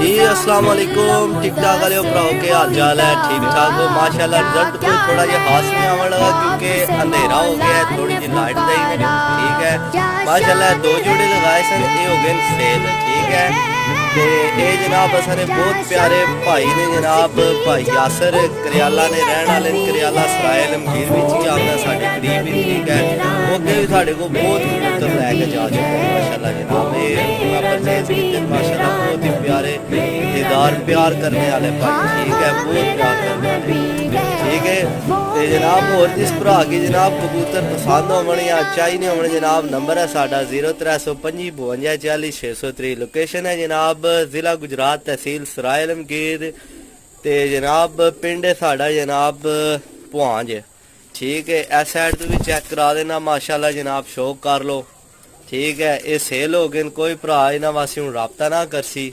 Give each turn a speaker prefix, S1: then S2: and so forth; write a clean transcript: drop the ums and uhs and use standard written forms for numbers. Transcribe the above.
S1: जी अस्सलाम वालेकुम। ठीक ठाक वाले भराओ के हाल चाल है? ठीक ठाक हो माशाल्लाह। रिजल्ट कोई थोड़ा जिहा खास नहीं आने लगा क्योंकि अंधेरा हो गया है, थोड़ी जी लाइट दी नहीं। ठीक है माशाल्लाह। दो जोड़े लगाए सन, ये हो गए सेल। ठीक है ते ये जनाब सारे बहुत प्यारे भाई ने जनाब, भाई यासर करियाला ने रहने वाले करियाला सराय लमगीर विच ही आंदा साडे करीब ही। ठीक है ओके भी साडे को बहुत कबूतर लैके जा चुके हैं माशाल्लाह जनाब। ये परचेज कीते माशाल्लाह, बहुत ही प्यारे दीदार प्यार करने वाले भाई। ठीक है बहुत प्यार करने वाले। ठीक है तो जनाब होर जिस भरा की जनाब कबूतर पसंद होवन या चाहिए होवन जनाब, नंबर है साडा 0325 52 40 603। लोकेशन है जनाब जिला गुजरात, तहसील सराय लमगीर ते जनाब पिंड है साडा जनाब पुहांज। ठीक है इस साइड तो भी चेक करा देना माशाल्लाह जनाब, शौक कर लो। ठीक है ये सेल हो गए, कोई भरा इन्हां वास्ते हुण राबता ना करसी।